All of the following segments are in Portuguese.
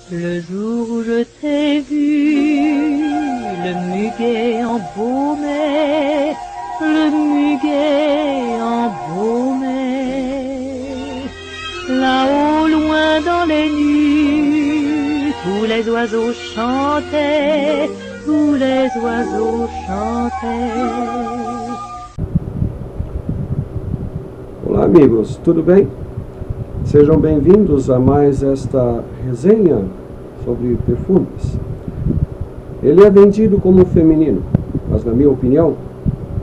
Le jour où je t'ai vu, le muguet embaumé, le muguet embaumé. Là-haut, loin dans les nues, tous les oiseaux chantaient, tous les oiseaux chantaient. Olá amigos, tudo bem? Sejam bem-vindos a mais esta resenha sobre perfumes. Ele é vendido como feminino, mas na minha opinião,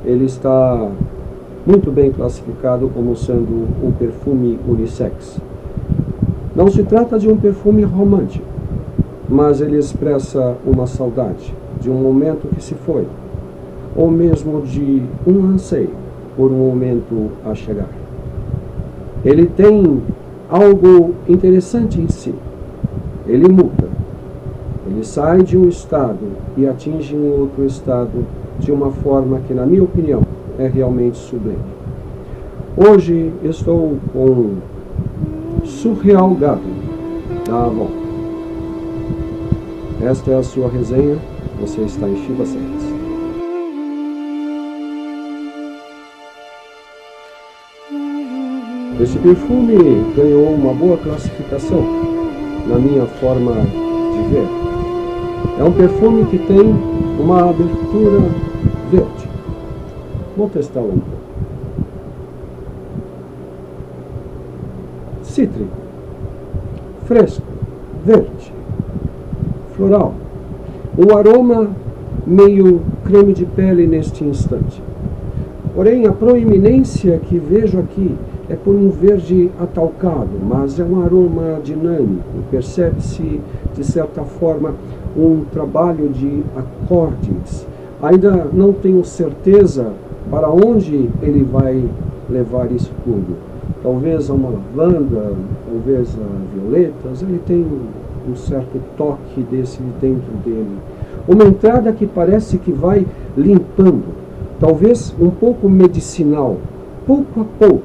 ele está muito bem classificado como sendo um perfume unissex. Não se trata de um perfume romântico, mas ele expressa uma saudade de um momento que se foi, ou mesmo de um anseio por um momento a chegar. Ele tem algo interessante em si. Ele muda. Ele sai de um estado e atinge um outro estado de uma forma que, na minha opinião, é realmente sublime. Hoje estou com Surreal Gabi, da Avon. Esta é a sua resenha. Você está em Chiba Series. Este perfume ganhou uma boa classificação, na minha forma de ver. É um perfume que tem uma abertura verde. Vou testá-lo um pouco. Cítrico, fresco, verde, floral. Um aroma meio creme de pele neste instante. Porém, a proeminência que vejo aqui é por um verde atalcado, mas é um aroma dinâmico. Percebe-se, de certa forma, um trabalho de acordes. Ainda não tenho certeza para onde ele vai levar isso tudo. Talvez a uma lavanda, talvez a violetas. Ele tem um certo toque desse dentro dele. Uma entrada que parece que vai limpando, talvez um pouco medicinal, pouco a pouco.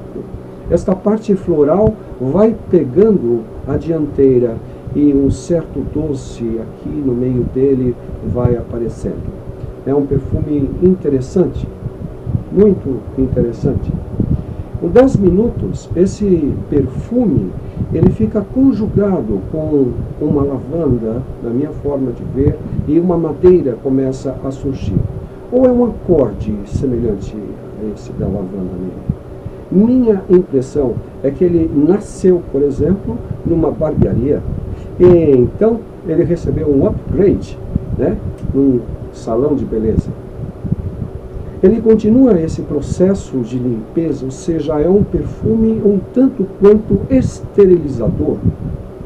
Esta parte floral vai pegando a dianteira e um certo doce aqui no meio dele vai aparecendo. É um perfume interessante, muito interessante. Com 10 minutos, esse perfume ele fica conjugado com uma lavanda, na minha forma de ver, e uma madeira começa a surgir. Ou é um acorde semelhante a esse da lavanda nele. Minha impressão é que ele nasceu, por exemplo, numa barbearia, e então ele recebeu um upgrade, num salão de beleza. Ele continua esse processo de limpeza, ou seja, é um perfume um tanto quanto esterilizador.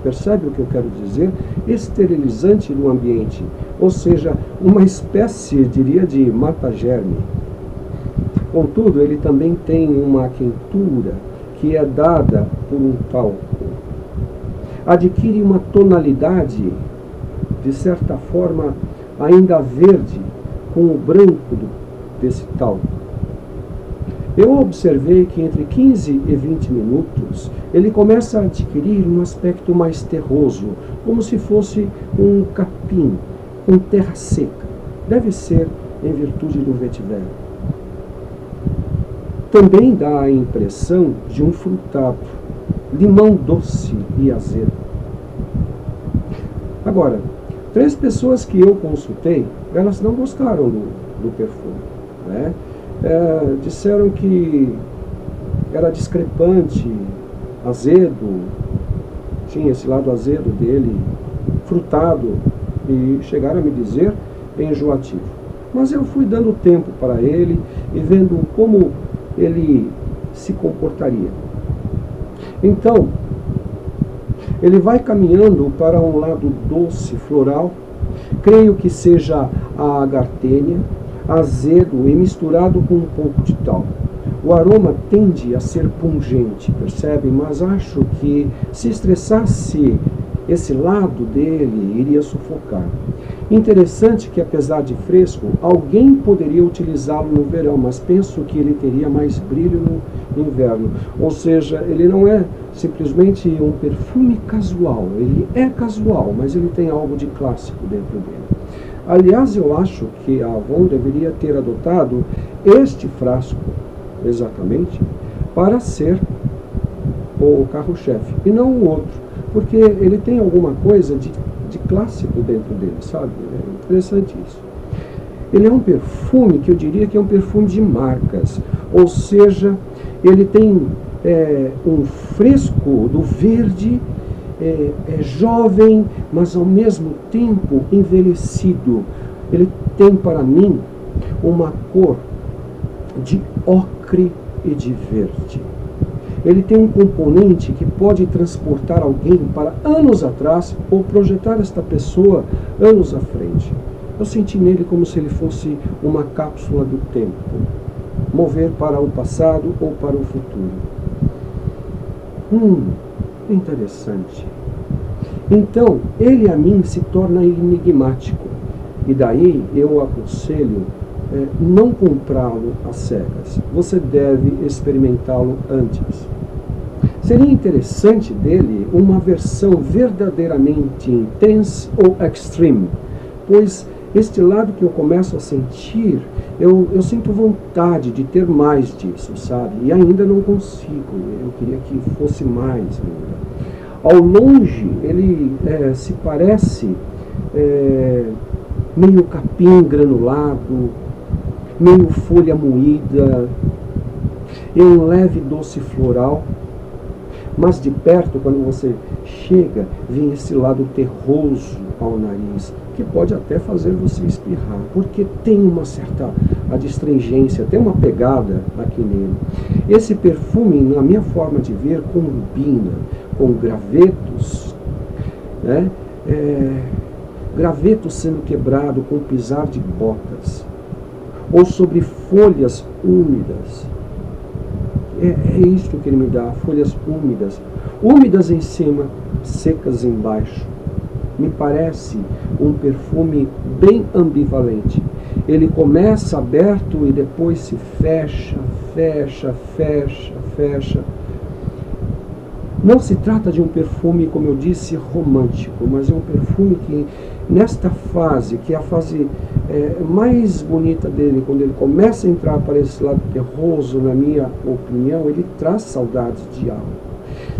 Percebe o que eu quero dizer? Esterilizante no ambiente, ou seja, uma espécie, diria, de mata-germe. Contudo, ele também tem uma quentura que é dada por um talco. Adquire uma tonalidade, de certa forma, ainda verde, com o branco desse talco. Eu observei que entre 15 e 20 minutos, ele começa a adquirir um aspecto mais terroso, como se fosse um capim, com terra seca. Deve ser em virtude do vetiver. Também dá a impressão de um frutado, limão doce e azedo. Agora, 3 pessoas que eu consultei, elas não gostaram do perfume. Disseram que era discrepante, azedo, tinha esse lado azedo dele, frutado, e chegaram a me dizer enjoativo. Mas eu fui dando tempo para ele e vendo como ele se comportaria. Então, ele vai caminhando para um lado doce, floral, creio que seja a agartênia, azedo e misturado com um pouco de talco. O aroma tende a ser pungente, percebe? Mas acho que se estressasse esse lado dele iria sufocar. Interessante que, apesar de fresco, alguém poderia utilizá-lo no verão, mas penso que ele teria mais brilho no inverno. Ou seja, ele não é simplesmente um perfume casual. Ele é casual, mas ele tem algo de clássico dentro dele. Aliás, eu acho que a Avon deveria ter adotado este frasco, exatamente, para ser o carro-chefe, e não o outro, porque ele tem alguma coisa de clássico dentro dele, sabe? É interessante isso. Ele é um perfume que eu diria que é um perfume de marcas, ou seja, ele tem um fresco do verde, é jovem, mas ao mesmo tempo envelhecido. Ele tem para mim uma cor de ocre e de verde. Ele tem um componente que pode transportar alguém para anos atrás ou projetar esta pessoa anos à frente. Eu senti nele como se ele fosse uma cápsula do tempo, mover para o passado ou para o futuro. Interessante. Então, ele a mim se torna enigmático, e daí eu aconselho não comprá-lo às cegas. Você deve experimentá-lo antes. Seria interessante dele uma versão verdadeiramente intense ou extreme, pois este lado que eu começo a sentir, eu sinto vontade de ter mais disso, sabe? E ainda não consigo, eu queria que fosse mais ainda. Ao longe, ele se parece meio capim granulado, meio folha moída, e um leve doce floral, mas de perto, quando você chega, vem esse lado terroso ao nariz, que pode até fazer você espirrar, porque tem uma certa adstringência, tem uma pegada aqui nele. Esse perfume, na minha forma de ver, combina com gravetos, né? Graveto sendo quebrado com pisar de botas, ou sobre folhas úmidas. É isto que ele me dá, folhas úmidas. Úmidas em cima, secas embaixo. Me parece um perfume bem ambivalente. Ele começa aberto e depois se fecha, fecha, fecha, fecha. Não se trata de um perfume, como eu disse, romântico, mas é um perfume que, nesta fase, que é a fase mais bonita dele, quando ele começa a entrar para esse lado terroso, na minha opinião, ele traz saudades de algo.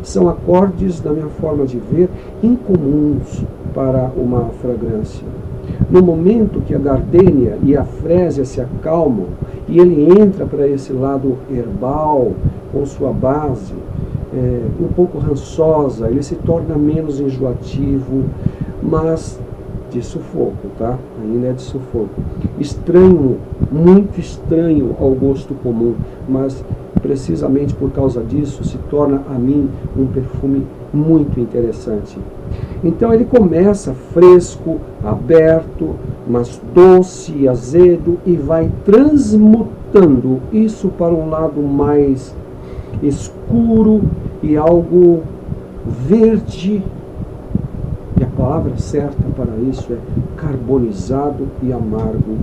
São acordes, na minha forma de ver, incomuns para uma fragrância. No momento que a gardênia e a frésia se acalmam, e ele entra para esse lado herbal, com sua base, um pouco rançosa, ele se torna menos enjoativo, mas de sufoco, tá? Ainda é de sufoco. Estranho, muito estranho ao gosto comum, mas precisamente por causa disso se torna a mim um perfume muito interessante. Então ele começa fresco, aberto, mas doce e azedo, e vai transmutando isso para um lado mais escuro e algo verde, e a palavra certa para isso é carbonizado e amargo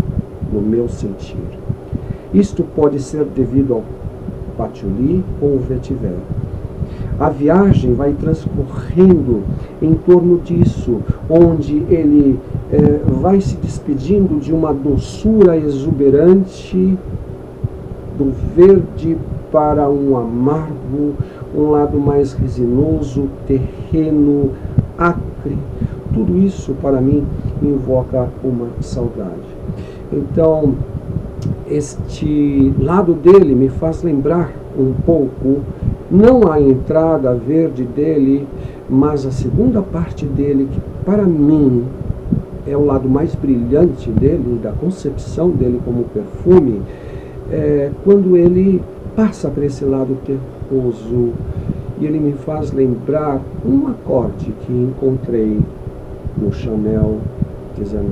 no meu sentir. Isto pode ser devido ao patchouli ou vetiver. A viagem vai transcorrendo em torno disso, onde ele vai se despedindo de uma doçura exuberante do verde para um amargo, um lado mais resinoso, terreno, acre. Tudo isso para mim invoca uma saudade. Então, este lado dele me faz lembrar um pouco, não a entrada verde dele, mas a segunda parte dele, que para mim é o lado mais brilhante dele, da concepção dele como perfume, quando ele passa para esse lado terroso, e ele me faz lembrar um acorde que encontrei no Chanel 19.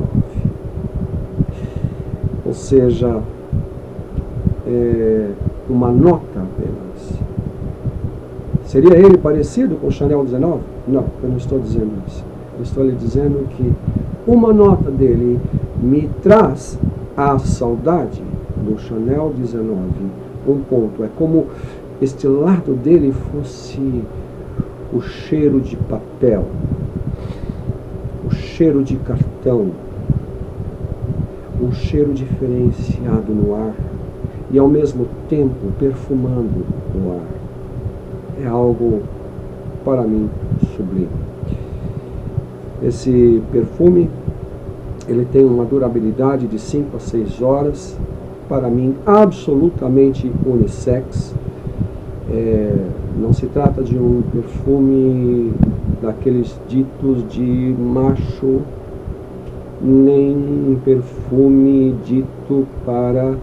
Ou seja, uma nota apenas. Seria ele parecido com o Chanel 19? Não, eu não estou dizendo isso. Eu estou lhe dizendo que uma nota dele me traz a saudade do Chanel 19. Um ponto. É como este lado dele fosse o cheiro de papel, o cheiro de cartão, um cheiro diferenciado no ar e ao mesmo tempo perfumando o ar. É algo, para mim, sublime. Esse perfume, ele tem uma durabilidade de 5 a 6 horas, para mim absolutamente unissex. Não se trata de um perfume daqueles ditos de macho, nem um perfume dito para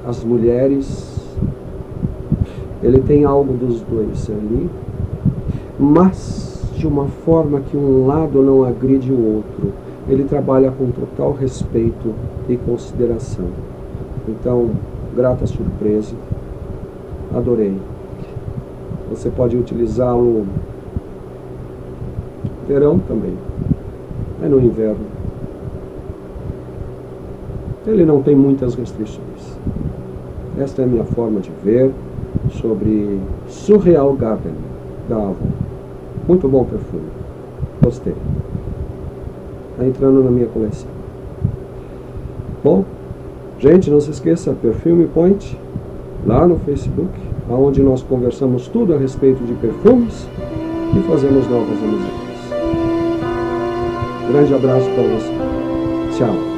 as mulheres. Ele tem algo dos dois ali, mas de uma forma que um lado não agride o outro. Ele trabalha com total respeito e consideração. Então, grata surpresa, adorei. Você pode utilizá-lo no verão também, no inverno. Ele não tem muitas restrições. Esta é a minha forma de ver sobre Surreal Garden da Avon. Muito bom perfume, gostei. Está entrando na minha coleção. Bom, gente, não se esqueça, Perfume Point, lá no Facebook, onde nós conversamos tudo a respeito de perfumes e fazemos novas amizades. Grande abraço para você. Tchau.